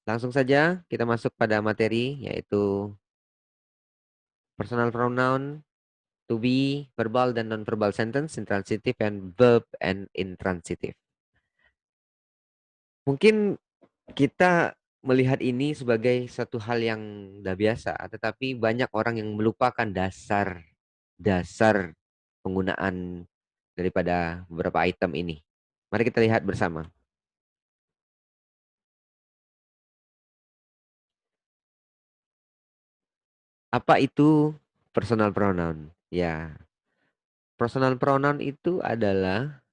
Langsung saja kita masuk pada materi yaitu personal pronoun, to be, verbal dan non-verbal sentence, intransitif and verb and intransitif. Mungkin kita melihat ini sebagai satu hal yang udah biasa, tetapi banyak orang yang melupakan dasar penggunaan daripada beberapa item ini. Mari kita lihat bersama. Apa itu personal pronoun? Ya, personal pronoun itu adalah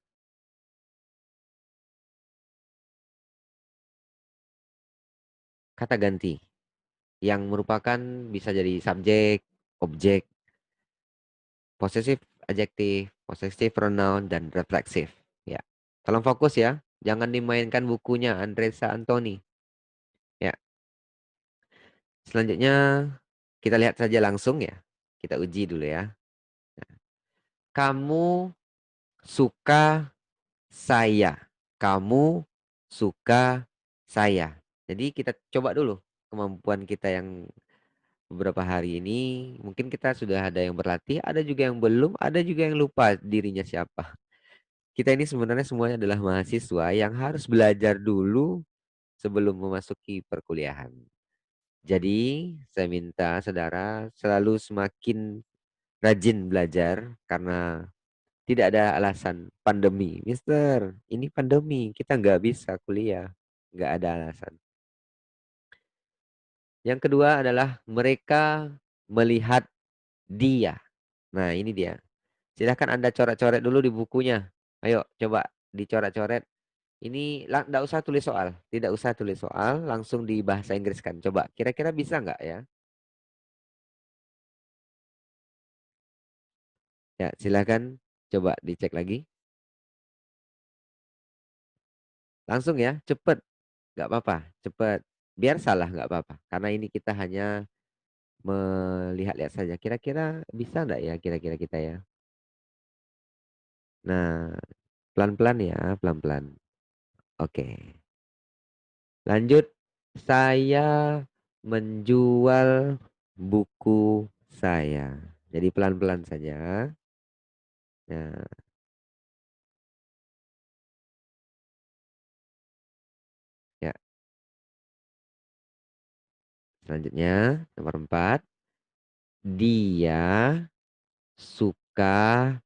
kata ganti yang merupakan bisa jadi subjek, objek, possessive adjektif, possessive pronoun, dan refleksif. Ya, tolong fokus ya. Jangan dimainkan bukunya Andresa Antoni. Ya, selanjutnya kita lihat saja langsung ya. Kita uji dulu ya. Kamu suka saya. Kamu suka saya. Jadi kita coba dulu kemampuan kita yang beberapa hari ini. Mungkin kita sudah ada yang berlatih, ada juga yang belum, ada juga yang lupa dirinya siapa. Kita ini sebenarnya semuanya adalah mahasiswa yang harus belajar dulu sebelum memasuki perkuliahan. Jadi, saya minta saudara selalu semakin rajin belajar karena tidak ada alasan pandemi. Mister, ini pandemi, kita nggak bisa kuliah. Nggak ada alasan. Yang kedua adalah mereka melihat dia. Nah, ini dia. Silahkan Anda coret-coret dulu di bukunya. Ayo, coba dicoret-coret. Ini nggak usah tulis soal, tidak usah tulis soal, langsung di bahasa Inggris kan. Coba, kira-kira bisa nggak ya? Ya, silakan coba dicek lagi. Langsung ya, cepet, nggak apa-apa, cepet. Biar salah nggak apa-apa, karena ini kita hanya melihat-lihat saja. Kira-kira bisa nggak ya, kira-kira kita ya? Nah, pelan-pelan ya, pelan-pelan. Oke, lanjut. Saya menjual buku saya. Jadi pelan-pelan saja. Nah, ya. Selanjutnya, nomor 4. Dia suka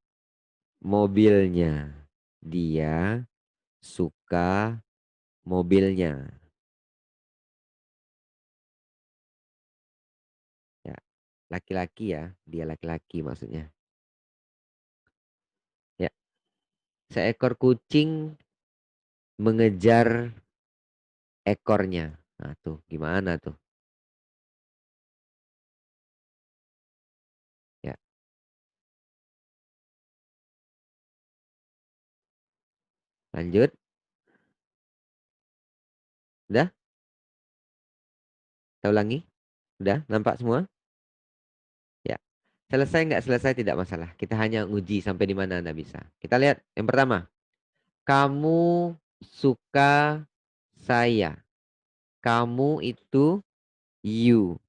mobilnya. Dia suka mobilnya. Ya, laki-laki ya. Dia laki-laki maksudnya. Ya, seekor kucing mengejar ekornya. Nah, tuh gimana tuh? Ya, lanjut. Udah? Kita ulangi. Udah? Nampak semua? Ya. Selesai nggak selesai tidak masalah. Kita hanya uji sampai di mana Anda bisa. Kita lihat yang pertama. Kamu suka saya. Kamu itu you.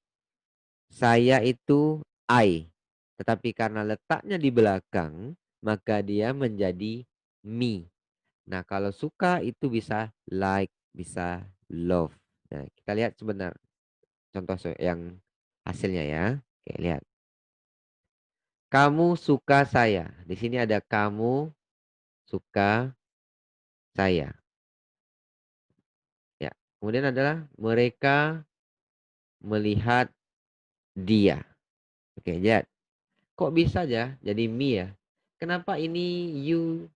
Saya itu I. Tetapi karena letaknya di belakang, maka dia menjadi me. Nah, kalau suka itu bisa like, bisa love. Nah, kita lihat sebentar contoh yang hasilnya ya. Oke, lihat. Kamu suka saya. Di sini ada kamu suka saya. Ya. Kemudian adalah mereka melihat dia. Oke, lihat. Kok bisa ya jadi me ya? Kenapa ini you?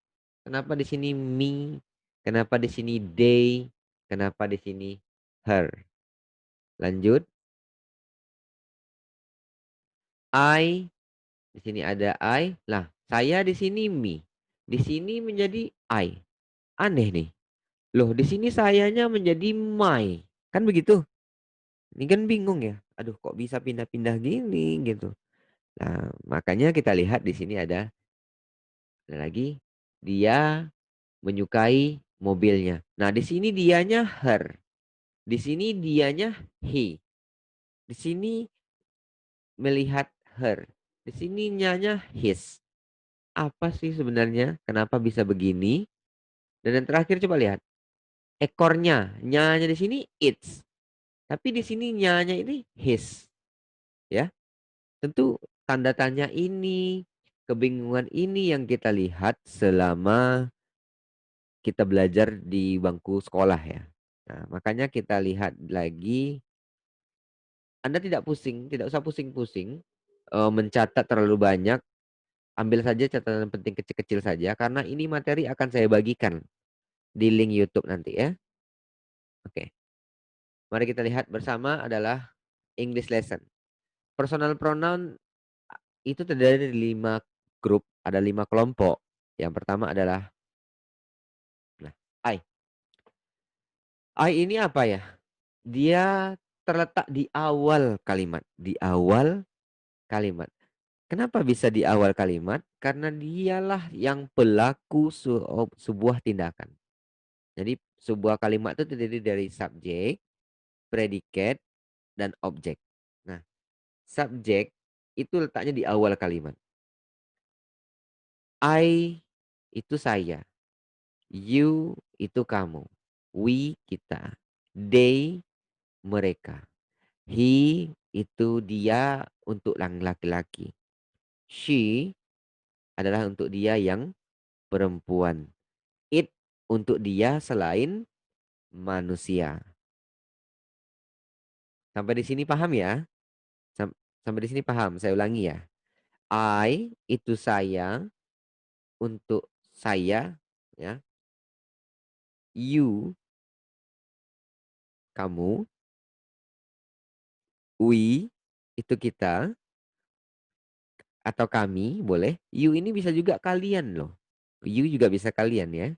Kenapa di sini me? Kenapa di sini they? Kenapa di sini her? Lanjut. I. Di sini ada I. Lah, saya di sini me. Di sini menjadi I. Aneh nih. Loh, di sini sayanya menjadi my. Kan begitu? Ini kan bingung ya. Aduh, kok bisa pindah-pindah gini gitu. Nah, makanya kita lihat di sini ada lagi dia menyukai mobilnya. Nah, di sini dianya her. Di sini dianya he. Di sini melihat her. Di sini nyanya his. Apa sih sebenarnya? Kenapa bisa begini? Dan yang terakhir coba lihat. Ekornya, nyanya di sini its. Tapi di sini nyanya ini his. Ya, tentu tanda tanya ini, kebingungan ini yang kita lihat selama kita belajar di bangku sekolah ya. Nah, makanya kita lihat lagi, Anda tidak pusing, tidak usah pusing-pusing mencatat terlalu banyak. Ambil saja catatan penting kecil-kecil saja karena ini materi akan saya bagikan di link YouTube nanti ya. Oke, mari kita lihat bersama adalah English lesson. Personal pronoun itu terdiri dari 5 grup, ada 5 kelompok. Yang pertama adalah nah, I. I ini apa ya? Dia terletak di awal kalimat, di awal kalimat. Kenapa bisa di awal kalimat? Karena dialah yang pelaku sebuah tindakan. Jadi sebuah kalimat itu terdiri dari subjek, predikat, dan objek. Nah, subjek itu letaknya di awal kalimat. I itu saya. You itu kamu. We kita. They mereka. He itu dia untuk yang laki-laki. She adalah untuk dia yang perempuan. It untuk dia selain manusia. Sampai di sini paham ya? Sampai di sini paham. Saya ulangi ya. I itu saya untuk saya ya. You kamu. We itu kita atau kami boleh. You ini bisa juga kalian loh. You juga bisa kalian ya.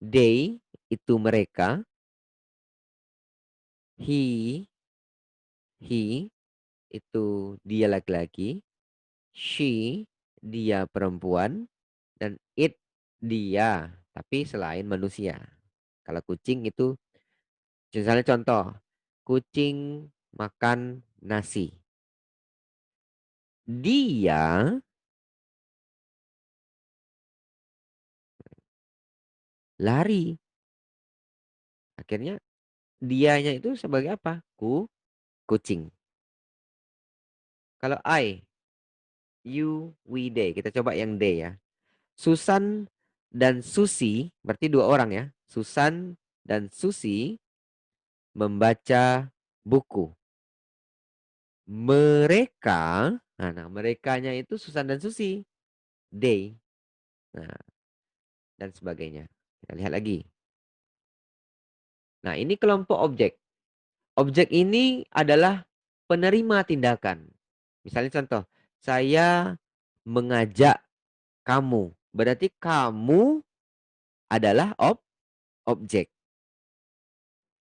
They itu mereka. He itu dia laki-laki. She dia perempuan. Dan it dia. Tapi selain manusia. Kalau kucing itu misalnya contoh. Kucing makan nasi. Dia lari. Akhirnya dianya itu sebagai apa? Kucing. Kalau I, you, we, they. Kita coba yang they ya. Susan dan Susi, berarti 2 orang ya. Susan dan Susi membaca buku. Mereka, nah merekanya itu Susan dan Susi. They, nah dan sebagainya. Kita lihat lagi. Nah ini kelompok objek. Objek ini adalah penerima tindakan. Misalnya contoh, saya mengajak kamu. Berarti kamu adalah objek.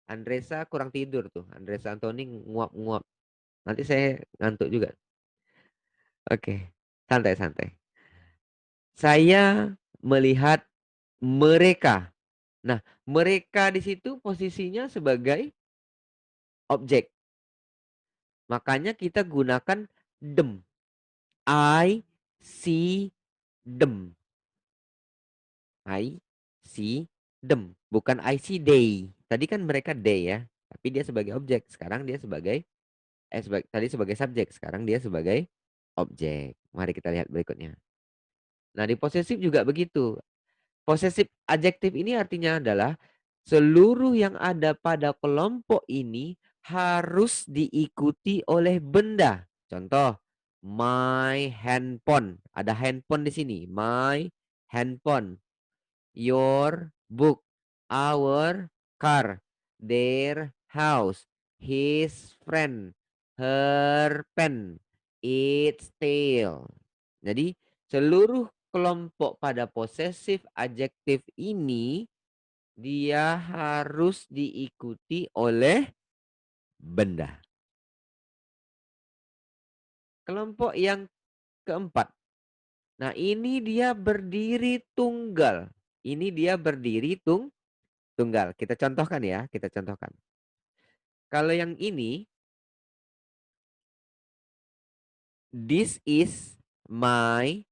Andresa kurang tidur tuh. Andresa Antoni nguap-nguap. Nanti saya ngantuk juga. Oke, santai-santai. Saya melihat mereka. Nah, mereka di situ posisinya sebagai objek. Makanya kita gunakan them. I see them. I see them. Bukan I see they. Tadi kan mereka they ya. Tapi dia sebagai objek. Sekarang dia sebagai tadi sebagai subjek. Sekarang dia sebagai objek. Mari kita lihat berikutnya. Nah, di posesif juga begitu. Posesif adjektif ini artinya adalah seluruh yang ada pada kelompok ini harus diikuti oleh benda. Contoh, my handphone. Ada handphone di sini. My handphone. Your book. Our car. Their house. His friend. Her pen. Its tail. Jadi seluruh kelompok pada posesif adjektif ini dia harus diikuti oleh benda. Kelompok yang keempat. Nah, ini dia berdiri tunggal. Ini dia berdiri tunggal. Kita contohkan ya, kita contohkan. Kalau yang ini, this is my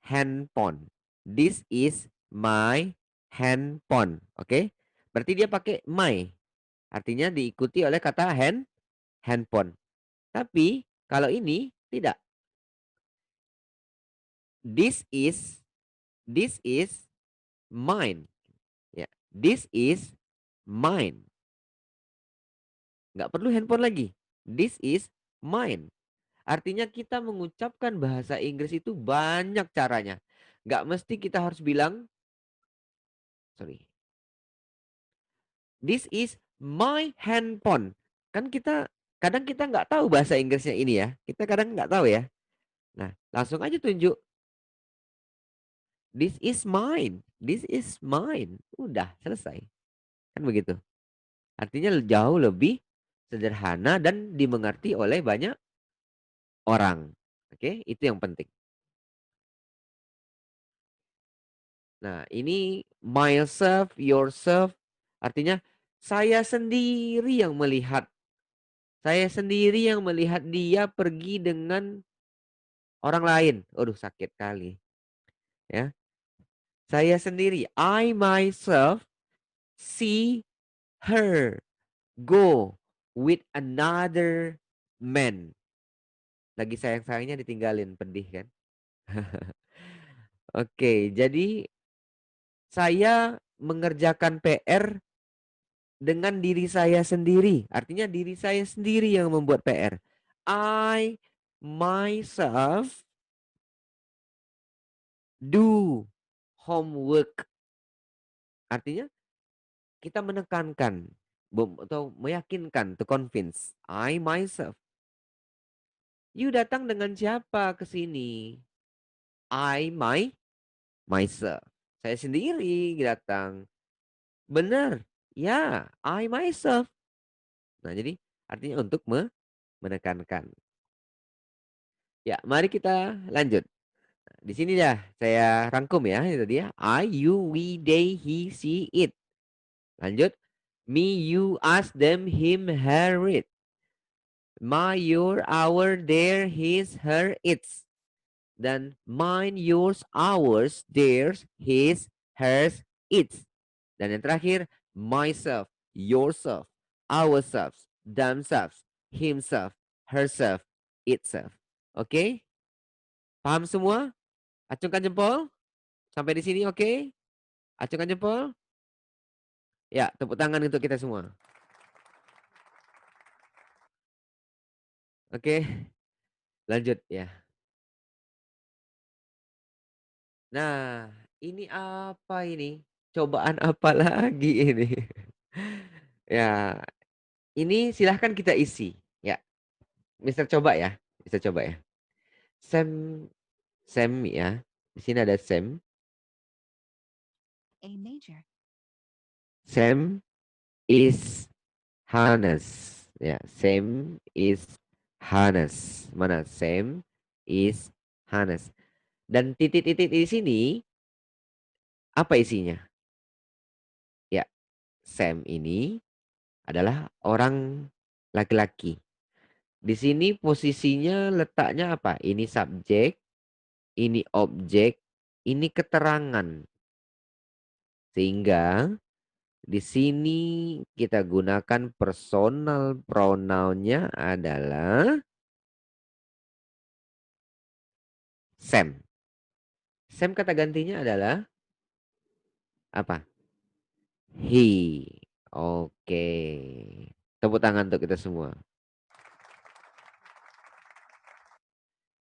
handphone. This is my handphone. Oke? Berarti dia pakai my. Artinya diikuti oleh kata handphone. Tapi kalau ini tidak. This is this is mine. Ya, this is mine. Nggak perlu handphone lagi. This is mine. Artinya kita mengucapkan bahasa Inggris itu banyak caranya. Nggak mesti kita harus bilang, sorry, this is my handphone. Kan kita kadang kita nggak tahu bahasa Inggrisnya ini ya. Kita kadang nggak tahu ya. Nah, langsung aja tunjuk. This is mine. This is mine. Udah selesai. Kan begitu. Artinya jauh lebih sederhana dan dimengerti oleh banyak orang. Oke, itu yang penting. Nah, ini myself, yourself, artinya saya sendiri yang melihat. Saya sendiri yang melihat dia pergi dengan orang lain. Aduh, sakit kali. Ya, saya sendiri. I myself see her go with another man. Lagi sayang-sayangnya ditinggalin, pedih kan? Oke, jadi saya mengerjakan PR dengan diri saya sendiri. Artinya diri saya sendiri yang membuat PR. I myself do homework. Artinya kita menekankan atau meyakinkan, to convince. I myself. You datang dengan siapa ke sini? I myself. Saya sendiri datang. Benar. Ya, I myself. Nah, jadi artinya untuk menekankan. Ya, mari kita lanjut. Di sini dah saya rangkum ya, itu dia. I, you, we, they, he, she, it. Lanjut. Me, you, us, them, him, her, it. My, your, our, their, his, her, its. Dan mine, yours, ours, theirs, his, hers, its. Dan yang terakhir, myself, yourself, ourselves, themselves, himself, herself, itself. Oke? Paham semua? Acungkan jempol. Sampai di sini oke? Acungkan jempol. Ya, tepuk tangan untuk kita semua. Oke, lanjut ya. Nah, ini apa ini? Cobaan apa lagi ini? Ya, ini silahkan kita isi. Ya, Mister coba ya. Mister coba ya. Sam, Sam ya. Di sini ada Sam. Sam is harness. Ya, Sam is harness. Mana? Sam is harness. Dan titik-titik di sini apa isinya? Ya, Sam ini adalah orang laki-laki. Di sini posisinya letaknya apa? Ini subjek, ini objek, ini keterangan. Sehingga di sini kita gunakan personal pronounnya adalah Sam. Sam kata gantinya adalah apa? He. Oke. Tepuk tangan untuk kita semua.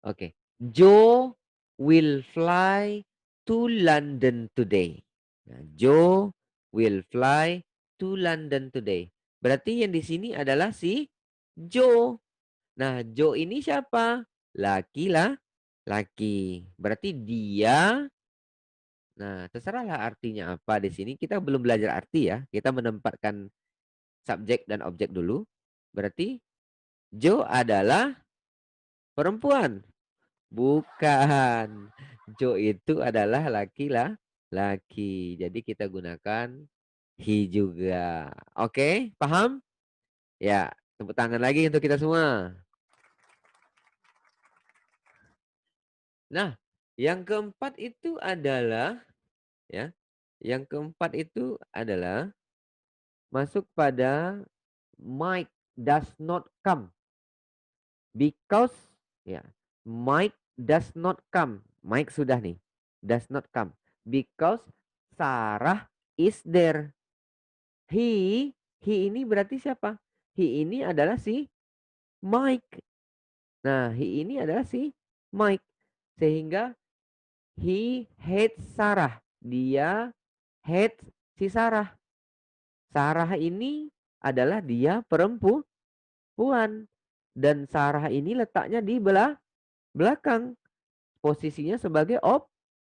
Oke. Joe will fly to London today. Nah, Joe will fly to London today. Berarti yang di sini adalah si Joe. Nah, Joe ini siapa? Laki lah, laki. Berarti dia. Nah, terserahlah artinya apa di sini. Kita belum belajar arti ya. Kita menempatkan subjek dan objek dulu. Berarti Joe adalah perempuan. Bukan. Joe itu adalah laki lah, laki. Jadi kita gunakan He juga. Oke, paham? Ya, tepuk tangan lagi untuk kita semua. Nah, yang keempat itu adalah ya, yang keempat itu adalah masuk pada Mike does not come because ya, Mike does not come. Mike sudah nih, does not come because Sarah is there. He ini berarti siapa? He ini adalah si Mike. Nah, he ini adalah si Mike. Sehingga he hates Sarah. Dia hates si Sarah. Sarah ini adalah dia perempuan. Dan Sarah ini letaknya di belakang. Posisinya sebagai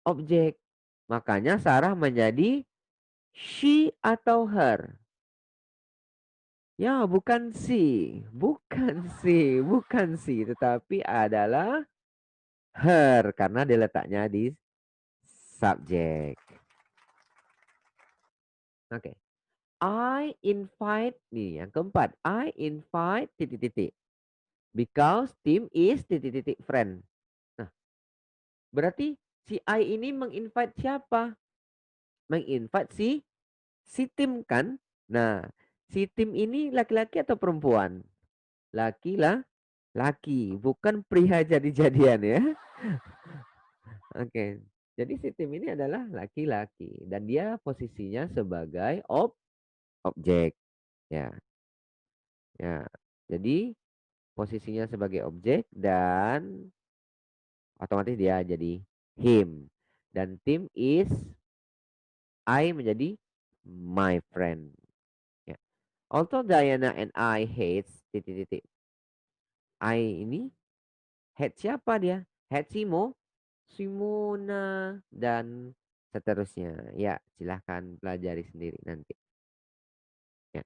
objek. Makanya Sarah menjadi she atau her. Ya, bukan si, bukan si, bukan si, tetapi adalah her karena dia letaknya di subjek. Oke. I invite nih yang keempat. I invite titik-titik. Because Tim is titik-titik friend. Nah, berarti si I ini menginvite siapa? Menginvite si Tim kan? Nah, si Tim ini laki-laki atau perempuan? Laki lah, laki, bukan pria jadi-jadian ya. Oke. Jadi si Tim ini adalah laki-laki dan dia posisinya sebagai objek ya. Ya. Jadi posisinya sebagai objek dan otomatis dia jadi him. Dan Tim is I menjadi my friend. Ya. Although Diana and I hates titik-titik. I ini hate siapa dia? Hate Simona dan seterusnya. Ya, silahkan pelajari sendiri nanti. Ya.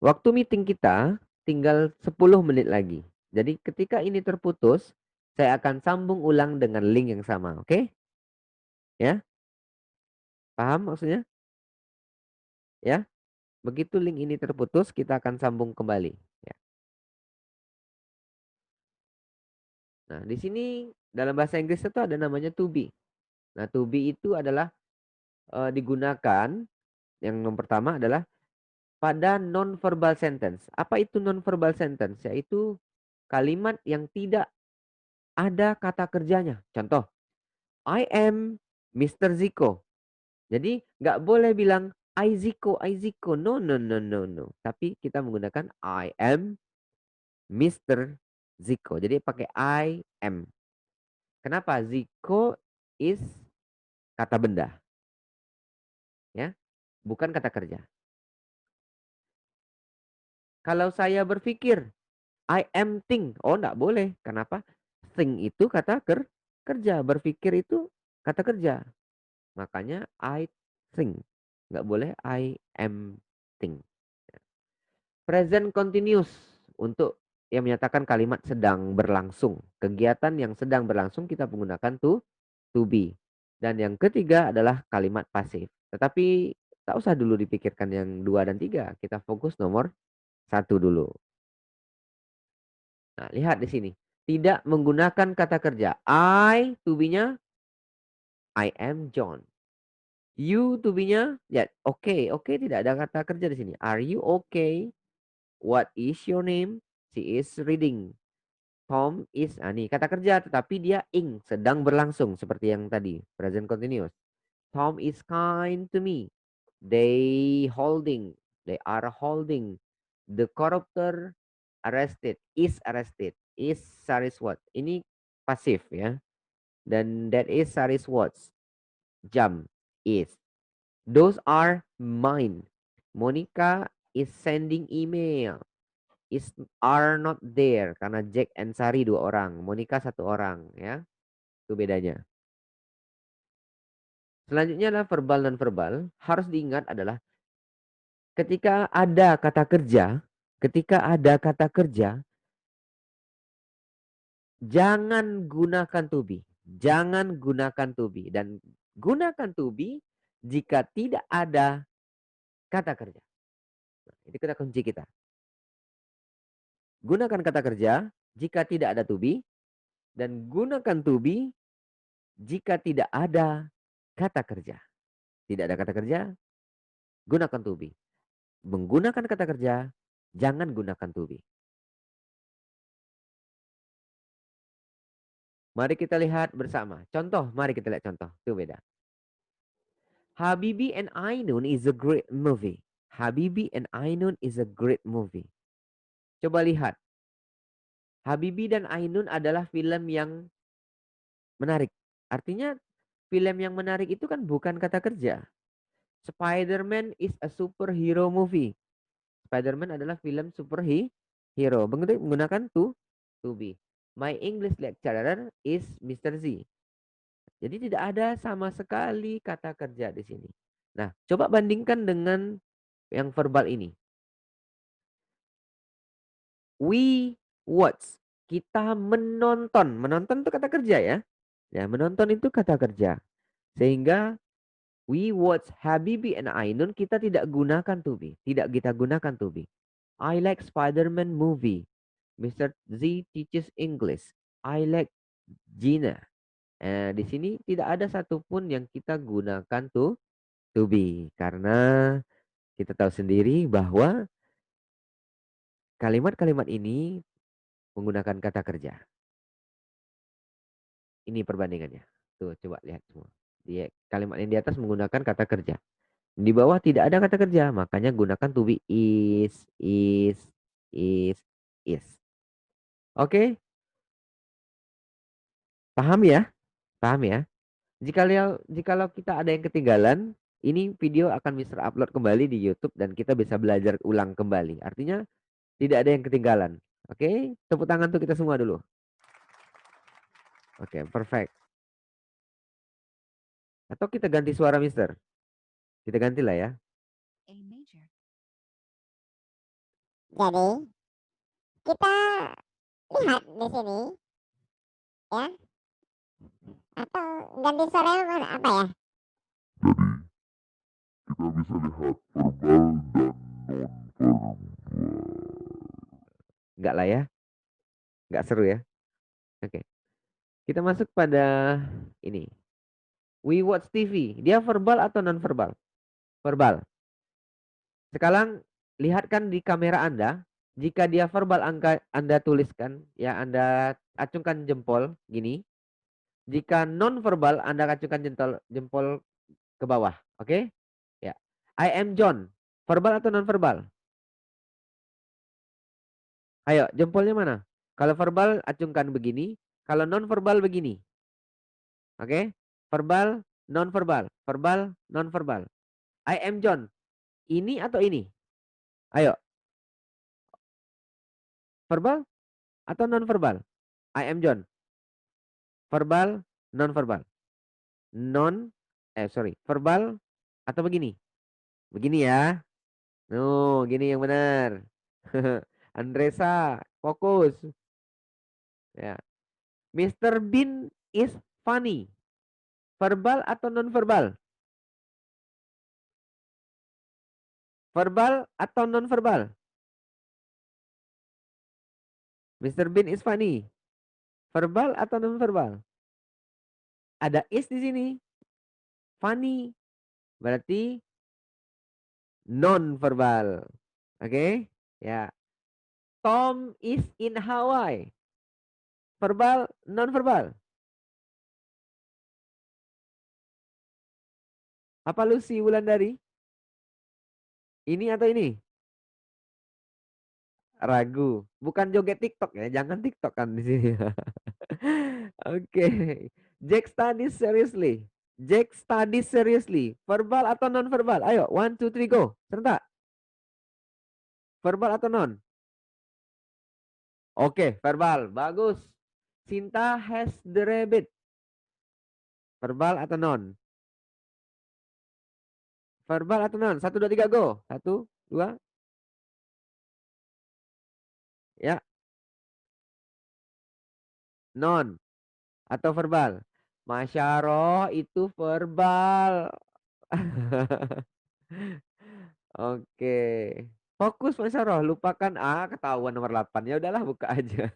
Waktu meeting kita tinggal 10 menit lagi. Jadi ketika ini terputus, saya akan sambung ulang dengan link yang sama, oke? Ya, paham maksudnya? Ya, begitu link ini terputus, kita akan sambung kembali. Ya. Nah, di sini dalam bahasa Inggris itu ada namanya to be. Nah, to be itu adalah digunakan yang pertama adalah pada non-verbal sentence. Apa itu non-verbal sentence? Yaitu kalimat yang tidak ada kata kerjanya. Contoh, I am Mr. Ziko. Jadi nggak boleh bilang I Ziko. No, no, no, no, no. Tapi kita menggunakan I am Mr. Ziko. Jadi pakai I am. Kenapa? Ziko is kata benda. Ya, bukan kata kerja. Kalau saya berpikir I am think. Oh, enggak boleh. Kenapa? Think itu kata kerja. Berpikir itu kata kerja. Makanya I think. Enggak boleh I am think. Present continuous untuk yang menyatakan kalimat sedang berlangsung. Kegiatan yang sedang berlangsung kita menggunakan to be. Dan yang ketiga adalah kalimat pasif. Tetapi tak usah dulu dipikirkan yang 2 dan 3. Kita fokus nomor 1 dulu. Nah, lihat di sini. Tidak menggunakan kata kerja. I to be-nya I am John. You to be-nya ya okay. Okay tidak ada kata kerja di sini. Are you okay? What is your name? She is reading. Tom is nih kata kerja tetapi dia ing sedang berlangsung seperti yang tadi present continuous. Tom is kind to me. They holding. They are holding. The corruptor arrested. Is arrested. Is Sariswat. Ini pasif ya. Dan that is Sariswat's. Jump is. Those are mine. Monica is sending email. Is are not there. Karena Jack and Sari 2 orang. Monica 1 orang ya. Itu bedanya. Selanjutnya adalah verbal dan verbal. Harus diingat adalah ketika ada kata kerja, jangan gunakan to be. Jangan gunakan to be. Dan gunakan to be jika tidak ada kata kerja. Nah, ini kata kunci kita. Gunakan kata kerja jika tidak ada to be, dan gunakan to be jika tidak ada kata kerja. Tidak ada kata kerja, gunakan to be. Menggunakan kata kerja, jangan gunakan to be. Mari kita lihat bersama. Contoh, mari kita lihat contoh. Itu beda. Habibi and Ainun is a great movie. Habibi and Ainun is a great movie. Coba lihat. Habibi dan Ainun adalah film yang menarik. Artinya film yang menarik itu kan bukan kata kerja. Spider-Man is a superhero movie. Spider-Man adalah film superhero. Menggunakan to be. My English lecturer is Mr. Z. Jadi tidak ada sama sekali kata kerja di sini. Nah, coba bandingkan dengan yang verbal ini. We watch. Kita menonton. Menonton itu kata kerja ya. Ya, menonton itu kata kerja. Sehingga we watch Habibi and Ainun, kita tidak gunakan to be. Tidak kita gunakan to be. I like Spider-Man movie. Mr. Z teaches English. I like Gina. Di sini tidak ada satupun yang kita gunakan to be. Karena kita tahu sendiri bahwa kalimat-kalimat ini menggunakan kata kerja. Ini perbandingannya. Tuh, coba lihat semua. Kalimat yang di atas menggunakan kata kerja. Di bawah tidak ada kata kerja, makanya gunakan to be is. Oke, paham ya? Paham ya? Jikalau kita ada yang ketinggalan, ini video akan bisa upload kembali di YouTube dan kita bisa belajar ulang kembali. Artinya tidak ada yang ketinggalan. Oke, tepuk tangan untuk kita semua dulu. Oke, perfect. Atau kita ganti suara Mister. Kita gantilah ya. Jadi kita lihat di sini ya, atau ganti suaranya mana apa ya? Kita bisa lihat verbal dan non-verbal. Enggak lah ya. Enggak seru ya. Oke. Kita masuk pada ini. We watch TV. Dia verbal atau non verbal? Verbal. Sekarang lihatkan di kamera Anda. Jika dia verbal Anda tuliskan, ya Anda acungkan jempol gini. Jika non verbal Anda acungkan jempol ke bawah. Oke? Ya. I am John. Verbal atau non verbal? Ayo, jempolnya mana? Kalau verbal acungkan begini, kalau non verbal begini. Oke? Verbal, non verbal, verbal, non verbal. I am John. Ini atau ini? Ayo, verbal atau non verbal? I am John. Verbal, non verbal. Sorry, verbal atau begini? Begini ya. No, gini yang benar. Andresa, fokus. Ya. Mr. Bean is funny. Verbal atau non verbal? Verbal atau non verbal? Mr. Bean is funny. Verbal atau non verbal? Ada is di sini. Funny. Berarti non verbal. Oke? Ya. Tom is in Hawaii. Verbal, non verbal. Apa Lucy Wulandari? Ini atau ini? Ragu. Bukan joget TikTok ya. Jangan TikTok kan di sini. Oke. Jack studies seriously. Jack studies seriously. Verbal atau non verbal? Ayo, 1, 2, 3, go. Serentak. Verbal atau non? Oke, verbal. Bagus. Sinta has the rabbit. Verbal atau non? Verbal atau non? 1, 2, 3, go. 1, 2. Ya, non. Atau verbal. Masya Allah, itu verbal. Oke. Fokus Mas Saroh, lupakan A, ketahuan nomor 8. Ya udahlah buka aja.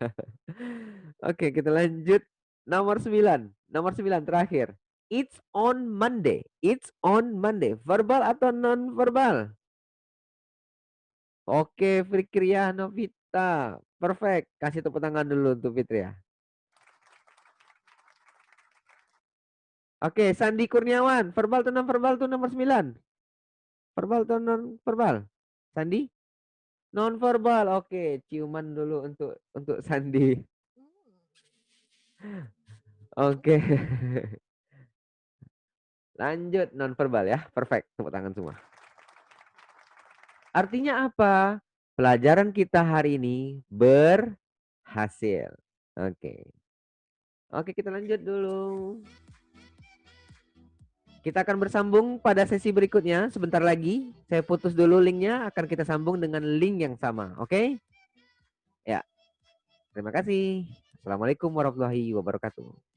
Oke, kita lanjut nomor 9. Nomor 9 terakhir. It's on Monday. It's on Monday. Verbal atau non verbal? Oke, Fikriah Novita. Perfect. Kasih tepuk tangan dulu untuk Fitri ya. Oke, Sandi Kurniawan. Verbal atau non verbal tuh nomor 9. Verbal atau non verbal? Sandi? Non verbal. Oke, ciuman dulu untuk Sandi. Oke. Lanjut non verbal ya. Perfect. Tepuk tangan semua. Artinya apa? Pelajaran kita hari ini berhasil. Oke. Oke, kita lanjut dulu. Kita akan bersambung pada sesi berikutnya sebentar lagi. Saya putus dulu linknya, akan kita sambung dengan link yang sama. Oke? Ya. Terima kasih. Assalamualaikum warahmatullahi wabarakatuh.